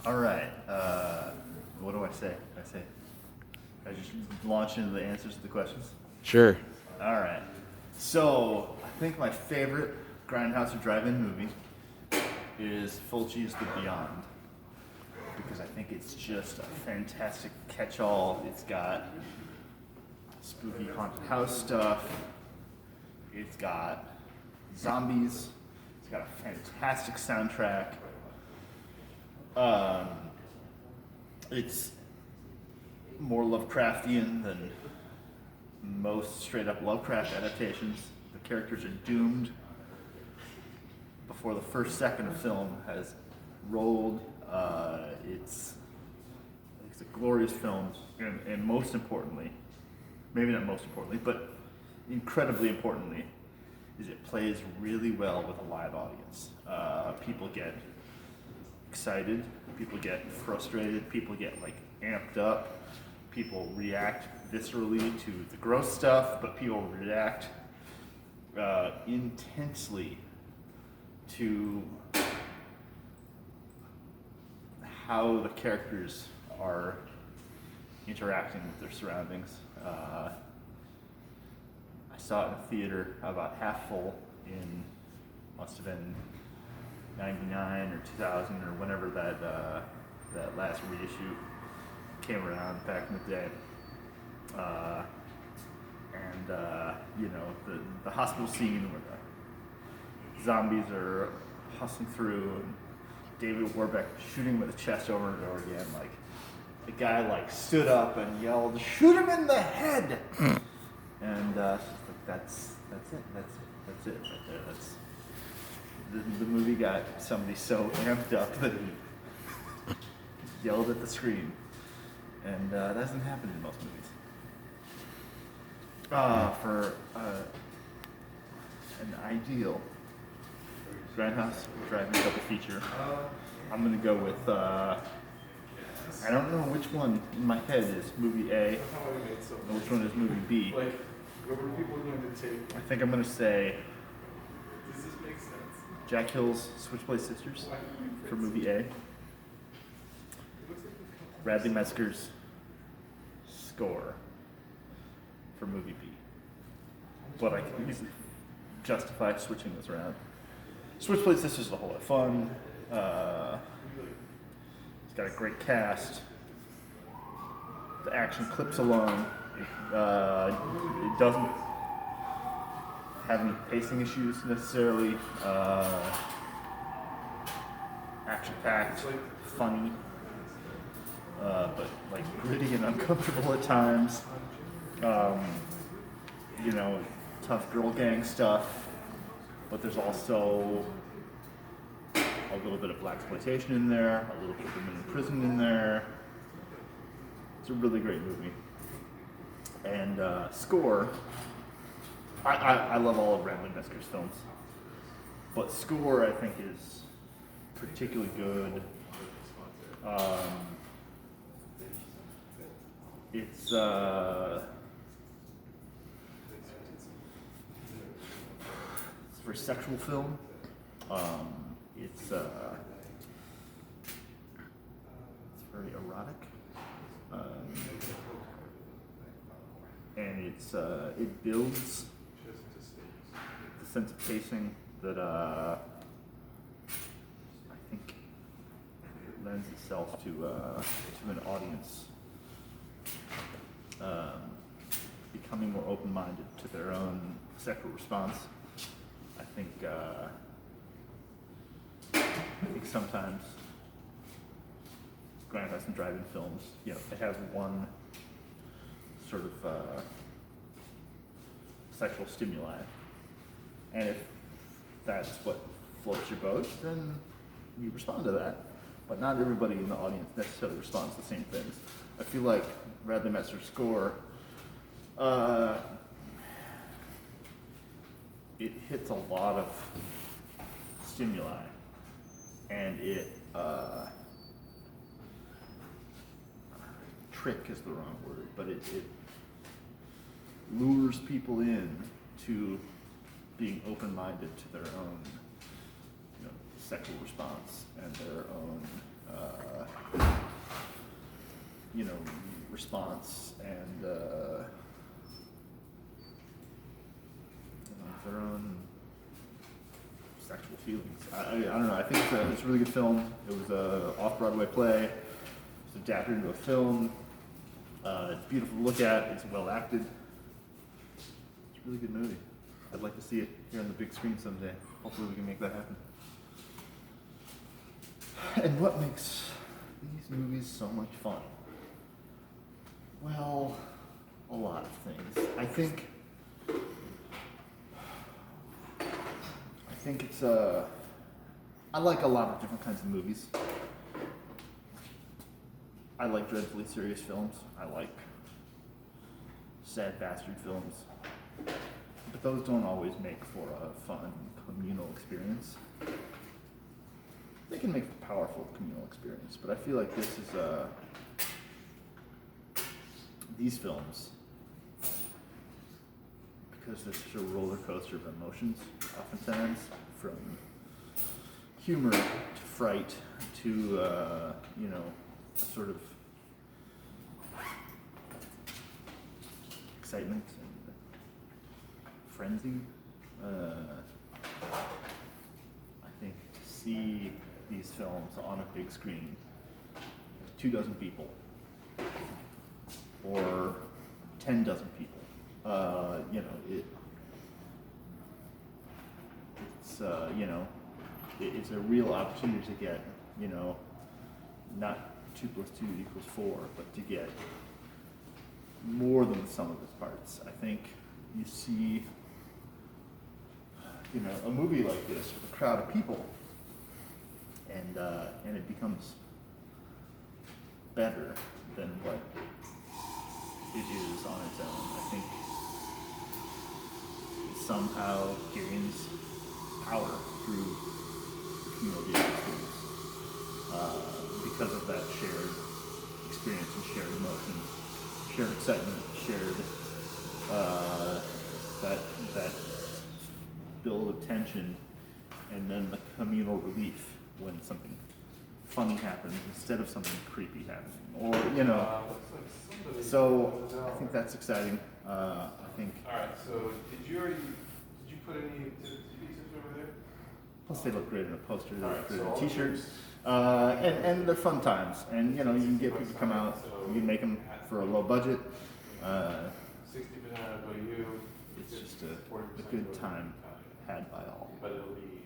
All right. What do I say? I just launch into the answers to the questions. Sure. All right. So I think my favorite Grindhouse or drive-in movie is Fulci's The Beyond, because I think it's just a fantastic catch-all. It's got spooky haunted house stuff. It's got zombies. It's got a fantastic soundtrack. It's more Lovecraftian than most straight-up Lovecraft adaptations. The characters are doomed before the first second of film has rolled. It's a glorious film, and most importantly, maybe not most importantly, but incredibly importantly, is it plays really well with a live audience. People get excited, people get frustrated, people get amped up, people react viscerally to the gross stuff, but people react intensely to how the characters are interacting with their surroundings. I saw it in a theater about half full in, must have been 99 or 2000 or whenever that last reissue came around back in the day. The hospital scene where the zombies are hustling through and David Warbeck shooting with the chest over and over again. The guy stood up and yelled, "Shoot him in the head!" And that's it. That's it right there. That's the movie got somebody so amped up that he yelled at the screen, and that doesn't happen in most movies. For an ideal Grindhouse driving double feature, I'm gonna go with. I don't know which one in my head is movie A, and which one is movie B. What were people going to take? I think I'm gonna say Does this make sense? Jack Hill's Switchblade Sisters for movie A. Bradley Metzger's Score for movie B. But I can easily justify switching this around. Switchblade Sisters is a whole lot of fun. It's got a great cast. The action clips along. It doesn't have any pacing issues necessarily. Action-packed, funny, but gritty and uncomfortable at times. Tough girl gang stuff, but there's also a little bit of blaxploitation in there, a little bit of women in prison in there. It's a really great movie. And Score, I love all of Bradley Metzger's films, but Score I think is particularly good. It's a very sexual film. It's very erotic, and it builds the sense of pacing that I think lends itself to an audience becoming more open-minded to their own sexual response. I think sometimes Grindhouse and drive-in films, they have one sort of sexual stimuli, and if that's what floats your boat, then you respond to that. But not everybody in the audience necessarily responds to the same things. I feel like Bradley Metzger's Score, it hits a lot of stimuli, and it trick is the wrong word, but it lures people in to being open-minded to their own sexual response and their own you know, response and their own sexual feelings. I don't know. I think it's a really good film. It was a off-Broadway play. It's adapted into a film. It's beautiful to look at. It's well acted. It's a really good movie. I'd like to see it here on the big screen someday. Hopefully we can make that happen. And what makes these movies so much fun? Well, a lot of things. I think it's I like a lot of different kinds of movies. I like dreadfully serious films. I like sad bastard films. But those don't always make for a fun communal experience. They can make a powerful communal experience, but I feel like this is these films, because they're such a roller coaster of emotions, oftentimes, from humor to fright to you know, sort of excitement and frenzy. I think to see these films on a big screen, 24 people, or 10 dozen people, you know, it's you know, it's a real opportunity to get, you know, not 2 + 2 = 4, but to get more than the sum of its parts. I think you see, you know, a movie like this with a crowd of people, and it becomes better than what it is on its own. I think it somehow gains power through the community experience because of that shared experience and shared emotion, shared excitement, shared that build of tension, and then the communal relief when something funny happens instead of something creepy happening, or you know. So I think that's exciting. I think. All right. So did you put any pieces over there? Plus, they look great in a poster. They look Alright, great so in a all T-shirt. these- And they're fun times. And you know, you can get people to come out. You can make them for a low budget. 60% by you. It's just a good time had by all. But it'll be